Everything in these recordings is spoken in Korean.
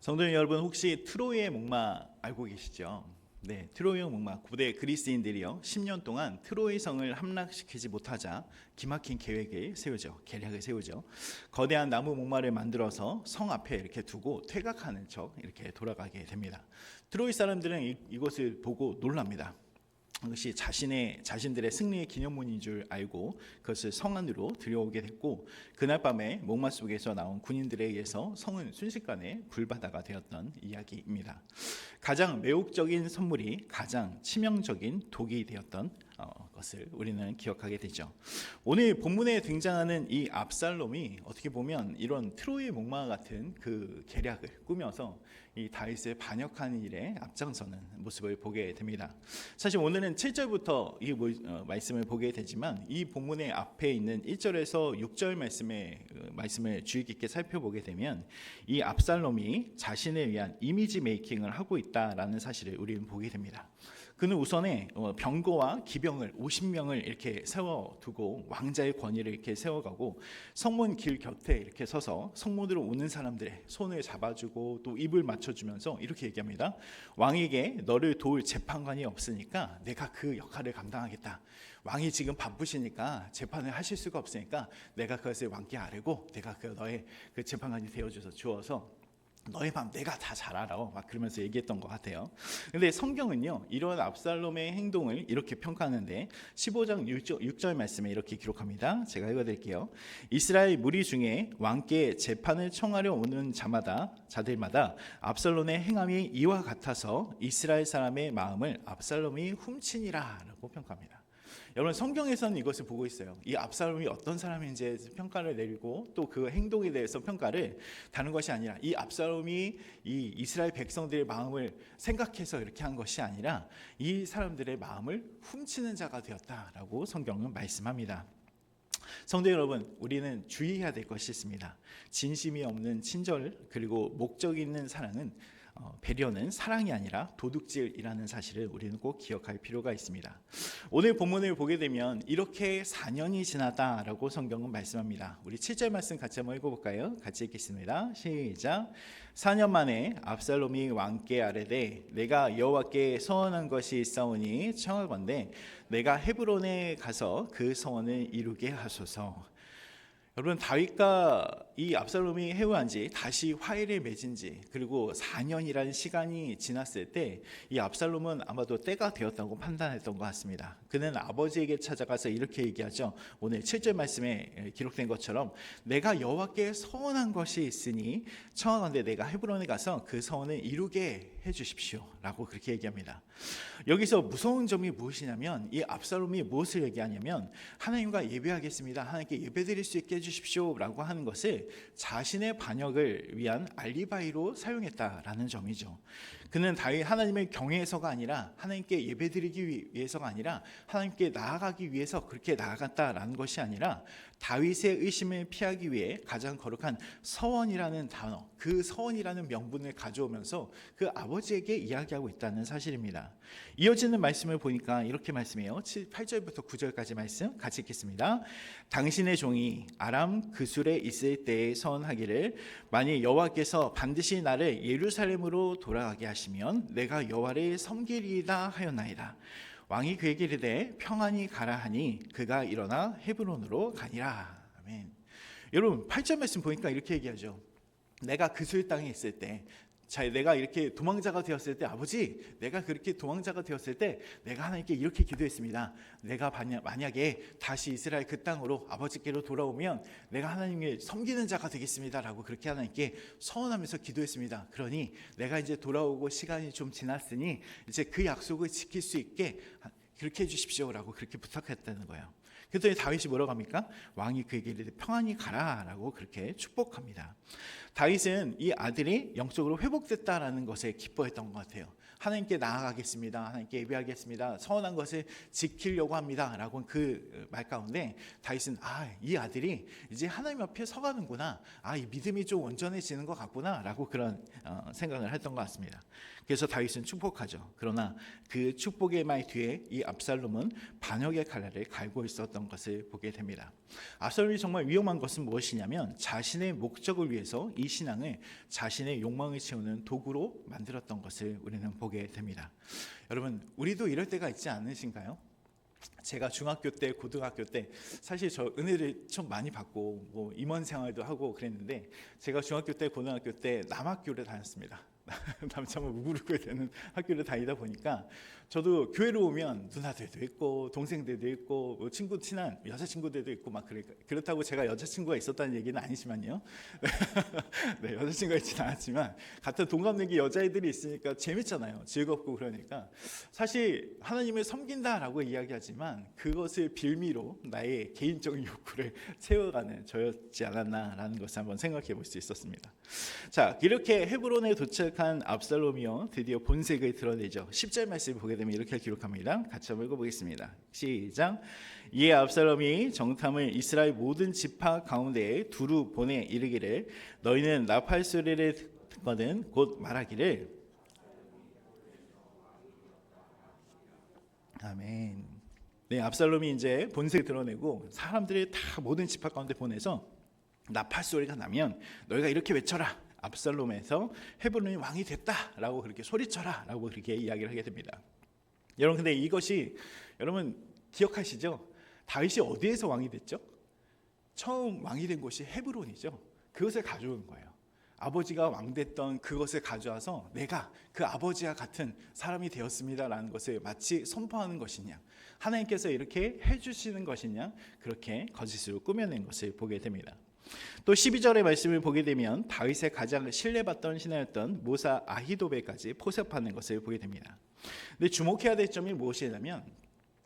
성도님 여러분, 혹시 트로이의 목마 알고 계시죠? 네, 트로이의 목마, 고대 그리스인들이요 10년 동안 트로이 성을 함락시키지 못하자 기막힌 계획을 세우죠. 계략을 세우죠. 거대한 나무 목마를 만들어서 성 앞에 이렇게 두고 퇴각하는 척 이렇게 돌아가게 됩니다. 트로이 사람들은 이것을 보고 놀랍니다. 그것이 자신들의 승리의 기념문인 줄 알고 그것을 성 안으로 들여오게 됐고, 그날 밤에 목마 속에서 나온 군인들에 의해서 성은 순식간에 불바다가 되었던 이야기입니다. 가장 매혹적인 선물이 가장 치명적인 독이 되었던 것을 우리는 기억하게 되죠. 오늘 본문에 등장하는 이 압살롬이 어떻게 보면 이런 트로이 목마 같은 그 계략을 꾸며서 이 다윗을 반역하는 일에 앞장서는 모습을 보게 됩니다. 사실 오늘은 7절부터 이 말씀을 보게 되지만, 이 본문의 앞에 있는 1절에서 6절 말씀을 주의 깊게 살펴보게 되면 이 압살롬이 자신에 위한 이미지 메이킹을 하고 있다라는 사실을 우리는 보게 됩니다. 그는 우선에 병거와 기병을 50명을 이렇게 세워두고 왕자의 권위를 이렇게 세워가고 성문 길 곁에 이렇게 서서 성문으로 오는 사람들의 손을 잡아주고 또 입을 맞춰주면서 이렇게 얘기합니다. 왕에게 너를 도울 재판관이 없으니까 내가 그 역할을 감당하겠다. 왕이 지금 바쁘시니까 재판을 하실 수가 없으니까 내가 그것을 왕께 아뢰고 내가 너의 그 재판관이 되어주어서 너의 맘 내가 다 잘 알아, 막 그러면서 얘기했던 것 같아요. 근데 성경은요 이런 압살롬의 행동을 이렇게 평가하는데 15장 6절 말씀에 이렇게 기록합니다. 제가 읽어드릴게요. 이스라엘 무리 중에 왕께 재판을 청하려 오는 자들마다 압살롬의 행함이 이와 같아서 이스라엘 사람의 마음을 압살롬이 훔치니라 라고 평가합니다. 여러분, 성경에서는 이것을 보고 있어요. 이 압살롬이 어떤 사람인지 평가를 내리고 또 그 행동에 대해서 평가를, 다른 것이 아니라 이 압살롬이 이 이스라엘 백성들의 마음을 생각해서 이렇게 한 것이 아니라 이 사람들의 마음을 훔치는 자가 되었다라고 성경은 말씀합니다. 성도 여러분, 우리는 주의해야 될 것이 있습니다. 진심이 없는 친절 그리고 목적 있는 사랑은 배려는 사랑이 아니라 도둑질이라는 사실을 우리는 꼭 기억할 필요가 있습니다. 오늘 본문을 보게 되면 이렇게 4년이 지났다라고 성경은 말씀합니다. 우리 7절 말씀 같이 한번 읽어볼까요? 같이 읽겠습니다. 시작. 4년 만에 압살롬이 왕께 아뢰되 내가 여호와께 서원한 것이 있사오니 청하건대 내가 헤브론에 가서 그 서원을 이루게 하소서. 여러분, 다윗과 이 압살롬이 회유한 지 다시 화해를 맺은 지 그리고 4년이라는 시간이 지났을 때 이 압살롬은 아마도 때가 되었다고 판단했던 것 같습니다. 그는 아버지에게 찾아가서 이렇게 얘기하죠. 오늘 7절 말씀에 기록된 것처럼 내가 여호와께 서원한 것이 있으니 청하건대 내가 헤브론에 가서 그 서원을 이루게 해주십시오 라고 그렇게 얘기합니다. 여기서 무서운 점이 무엇이냐면 이 압살롬이 무엇을 얘기하냐면 하나님과 예배하겠습니다, 하나님께 예배드릴 수 있게 해주십시오 라고 하는 것을 자신의 반역을 위한 알리바이로 사용했다라는 점이죠. 그는 다윗 하나님을 경외해서가 아니라 하나님께 예배드리기 위해서가 아니라 하나님께 나아가기 위해서 그렇게 나아갔다라는 것이 아니라 다윗의 의심을 피하기 위해 가장 거룩한 서원이라는 단어, 그 서원이라는 명분을 가져오면서 그 아버지에게 이야기하고 있다는 사실입니다. 이어지는 말씀을 보니까 이렇게 말씀해요. 8절부터 9절까지 말씀 같이 읽겠습니다. 당신의 종이 아람 그술에 있을 때에 서원하기를 만일 여호와께서 반드시 나를 예루살렘으로 돌아가게 하시면 내가 여호와를 섬기리이다 하였나이다. 왕이 그에게 이르되 평안히 가라 하니 그가 일어나 헤브론으로 가니라. 아멘. 여러분, 8절 말씀 보니까 이렇게 얘기하죠. 내가 그술 땅에 있을 때, 내가 이렇게 도망자가 되었을 때, 아버지 내가 그렇게 도망자가 되었을 때 내가 하나님께 이렇게 기도했습니다. 내가 만약에 다시 이스라엘 그 땅으로 아버지께로 돌아오면 내가 하나님을 섬기는 자가 되겠습니다 라고 그렇게 하나님께 서원하면서 기도했습니다. 그러니 내가 이제 돌아오고 시간이 좀 지났으니 이제 그 약속을 지킬 수 있게 그렇게 해주십시오 라고 그렇게 부탁했다는 거예요. 그랬더니 다윗이 뭐라고 합니까? 왕이 그에게 이르되 평안히 가라 라고 그렇게 축복합니다. 다윗은 이 아들이 영적으로 회복됐다라는 것에 기뻐했던 것 같아요. 하나님께 나아가겠습니다. 하나님께 예배하겠습니다. 서원한 것을 지키려고 합니다. 라고 그 말 가운데 다윗은 이 아들이 이제 하나님 앞에 서가는구나. 이 믿음이 좀 온전해지는 것 같구나. 라고 그런 생각을 했던 것 같습니다. 그래서 다윗은 축복하죠. 그러나 그 축복의 말 뒤에 이 압살롬은 반역의 칼날을 갈고 있었던 것을 보게 됩니다. 압살롬이 정말 위험한 것은 무엇이냐면 자신의 목적을 위해서 이 신앙을 자신의 욕망을 채우는 도구로 만들었던 것을 우리는 보게 됩니다. 여러분, 우리도 이럴 때가 있지 않으신가요? 제가 중학교 때, 고등학교 때 사실 저 은혜를 좀 많이 받고 뭐 임원 생활도 하고 그랬는데, 제가 중학교 때, 고등학교 때 남학교를 다녔습니다. 정말 우글우글 되는 학교를 다니다 보니까 저도 교회로 오면 누나들도 있고 동생들도 있고 뭐 친한 여자친구들도 있고 막 그렇다고 제가 여자친구가 있었다는 얘기는 아니지만요. 네, 여자친구가 있지는 않았지만 같은 동갑내기 여자애들이 있으니까 재밌잖아요. 즐겁고. 그러니까 사실 하나님을 섬긴다라고 이야기하지만 그것을 빌미로 나의 개인적인 욕구를 채워가는 저였지 않았나라는 것을 한번 생각해 볼 수 있었습니다. 자, 이렇게 헤브론에 도착한 압살롬이요, 드디어 본색을 드러내죠. 10절 말씀을 보게 되면 이렇게 기록합니다. 같이 한번 읽어보겠습니다. 시작. 이에 압살롬이 정탐을 이스라엘 모든 지파 가운데에 두루 보내 이르기를 너희는 나팔 소리를 듣거든 곧 말하기를 아멘. 네, 압살롬이 이제 본색을 드러내고 사람들이 다 모든 지파 가운데 보내서 나팔 소리가 나면 너희가 이렇게 외쳐라. 압살롬에서 헤브론이 왕이 됐다라고 그렇게 소리쳐라 라고 그렇게 이야기를 하게 됩니다. 여러분, 근데 이것이 여러분 기억하시죠? 다윗이 어디에서 왕이 됐죠? 처음 왕이 된 곳이 헤브론이죠. 그것을 가져온 거예요. 아버지가 왕됐던 그것을 가져와서 내가 그 아버지와 같은 사람이 되었습니다라는 것을 마치 선포하는 것이냐, 하나님께서 이렇게 해주시는 것이냐, 그렇게 거짓으로 꾸며낸 것을 보게 됩니다. 또 12절의 말씀을 보게 되면 다윗의 가장 신뢰받던 신하였던 모사 아히도벨까지 포섭하는 것을 보게 됩니다. 근데 주목해야 될 점이 무엇이냐면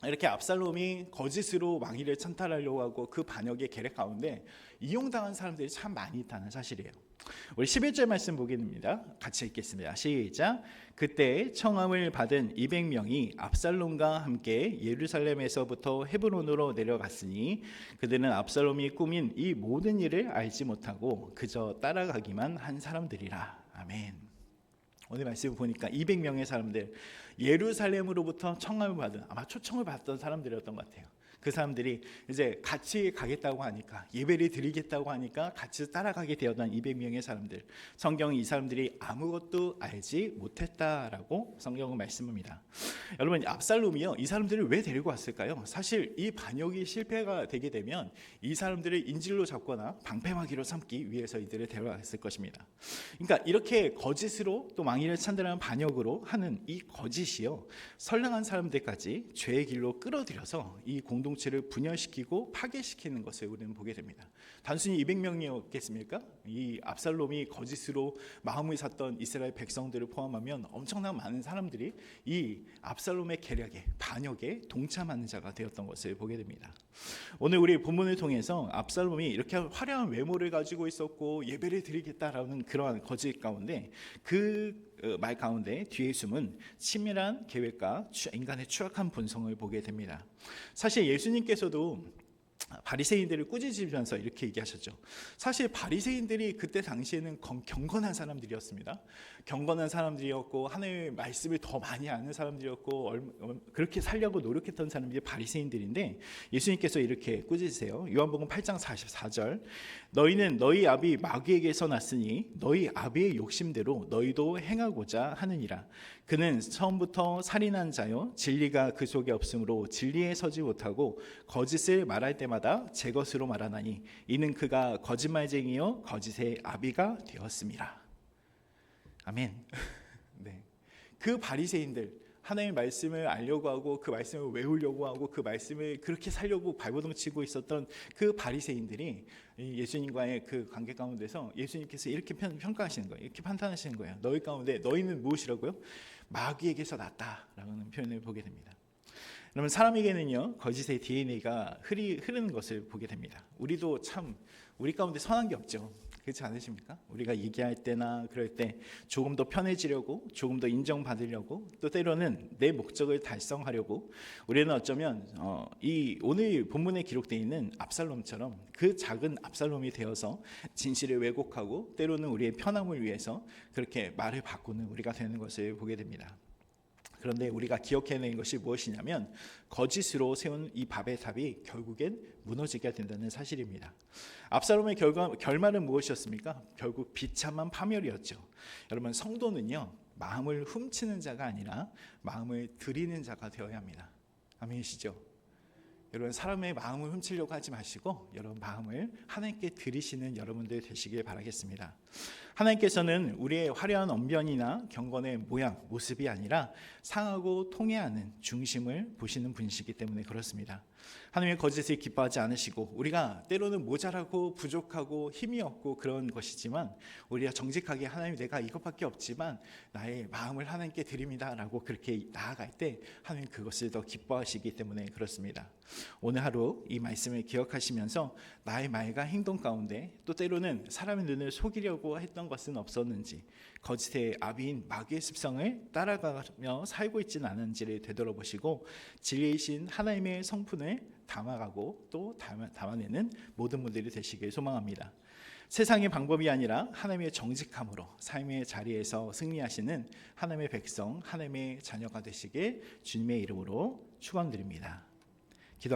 이렇게 압살롬이 거짓으로 왕위를 찬탈하려고 하고 그 반역의 계략 가운데 이용당한 사람들이 참 많이 있다는 사실이에요. 우리 11절 말씀 보게 됩니다. 같이 읽겠습니다. 시작. 그때 청함을 받은 200명이 압살롬과 함께 예루살렘에서부터 헤브론으로 내려갔으니 그들은 압살롬이 꾸민 이 모든 일을 알지 못하고 그저 따라가기만 한 사람들이라. 아멘. 오늘 말씀을 보니까 200명의 사람들, 예루살렘으로부터 청함을 받은, 아마 초청을 받던 사람들이었던 것 같아요. 그 사람들이 이제 같이 가겠다고 하니까, 예배를 드리겠다고 하니까 같이 따라가게 되었던 200명의 사람들. 성경은 이 사람들이 아무것도 알지 못했다라고 성경은 말씀합니다. 여러분, 압살롬이요, 이 사람들을 왜 데리고 왔을까요? 사실 이 반역이 실패가 되게 되면 이 사람들을 인질로 잡거나 방패막이로 삼기 위해서 이들을 데려왔을 것입니다. 그러니까 이렇게 거짓으로 또 왕위를 찬탈하는 반역으로 하는 이 거짓이요, 선량한 사람들까지 죄의 길로 끌어들여서 이 공동체를 분열시키고 파괴시키는 것을 우리는 보게 됩니다. 단순히 200명이었겠습니까? 이 압살롬이 거짓으로 마음을 샀던 이스라엘 백성들을 포함하면 엄청난 많은 사람들이 이 압살롬의 계략에, 반역에 동참하는 자가 되었던 것을 보게 됩니다. 오늘 우리 본문을 통해서 압살롬이 이렇게 화려한 외모를 가지고 있었고 예배를 드리겠다라는 그러한 거짓 가운데 그 말 가운데 뒤에 숨은 치밀한 계획과 인간의 추악한 본성을 보게 됩니다. 사실 예수님께서도 바리새인들을 꾸짖으면서 이렇게 얘기하셨죠. 사실 바리새인들이 그때 당시에는 경건한 사람들이었습니다. 경건한 사람들이었고 하나님의 말씀을 더 많이 아는 사람들이었고 그렇게 살려고 노력했던 사람들이 바리새인들인데 예수님께서 이렇게 꾸짖으세요. 요한복음 8장 44절. 너희는 너희 아비 마귀에게서 났으니 너희 아비의 욕심대로 너희도 행하고자 하느니라. 그는 처음부터 살인한 자요 진리가 그 속에 없으므로 진리에 서지 못하고 거짓을 말할 때마다 제 것으로 말하나니 이는 그가 거짓말쟁이요 거짓의 아비가 되었습니다. 아멘. 네. 그 바리새인들, 하나님의 말씀을 알려고 하고 그 말씀을 외우려고 하고 그 말씀을 그렇게 살려고 발버둥 치고 있었던 그 바리새인들이 예수님과의 그 관계 가운데서 예수님께서 이렇게 평가하시는 거예요. 이렇게 판단하시는 거예요. 너희 가운데 너희는 무엇이라고요? 마귀에게서 났다라는 표현을 보게 됩니다. 그러면 사람에게는요 거짓의 DNA가 흐르는 것을 보게 됩니다. 우리도 참 우리 가운데 선한 게 없죠. 그렇지 않으십니까? 우리가 얘기할 때나 그럴 때 조금 더 편해지려고, 조금 더 인정받으려고, 또 때로는 내 목적을 달성하려고 우리는 어쩌면 이 오늘 본문에 기록되어 있는 압살롬처럼 그 작은 압살롬이 되어서 진실을 왜곡하고 때로는 우리의 편함을 위해서 그렇게 말을 바꾸는 우리가 되는 것을 보게 됩니다. 그런데 우리가 기억해야 하는 것이 무엇이냐면 거짓으로 세운 이 바벨탑이 결국엔 무너지게 된다는 사실입니다. 압살롬의 결말은 무엇이었습니까? 결국 비참한 파멸이었죠. 여러분, 성도는요, 마음을 훔치는 자가 아니라 마음을 드리는 자가 되어야 합니다. 아멘이시죠? 여러분, 사람의 마음을 훔치려고 하지 마시고 여러분 마음을 하나님께 드리시는 여러분들 되시길 바라겠습니다. 하나님께서는 우리의 화려한 언변이나 경건의 모양, 모습이 아니라 상하고 통해하는 중심을 보시는 분이시기 때문에 그렇습니다. 하나님의 거짓을 기뻐하지 않으시고 우리가 때로는 모자라고 부족하고 힘이 없고 그런 것이지만 우리가 정직하게 하나님 내가 이것밖에 없지만 나의 마음을 하나님께 드립니다 라고 그렇게 나아갈 때 하나님 그것을 더 기뻐하시기 때문에 그렇습니다. 오늘 하루 이 말씀을 기억하시면서 나의 말과 행동 가운데 또 때로는 사람의 눈을 속이려고 했던 것은 없었는지 거짓의 아비인 마귀의 습성을 따라가며 살고 있지는 않은지를 되돌아보시고 진리이신 하나님의 성품을 담아가고 또 담아내는 모든 분들이 되시길 소망합니다. 세상의 방법이 아니라 하나님의 정직함으로 삶의 자리에서 승리하시는 하나님의 백성, 하나님의 자녀가 되시길 주님의 이름으로 축원드립니다. 기도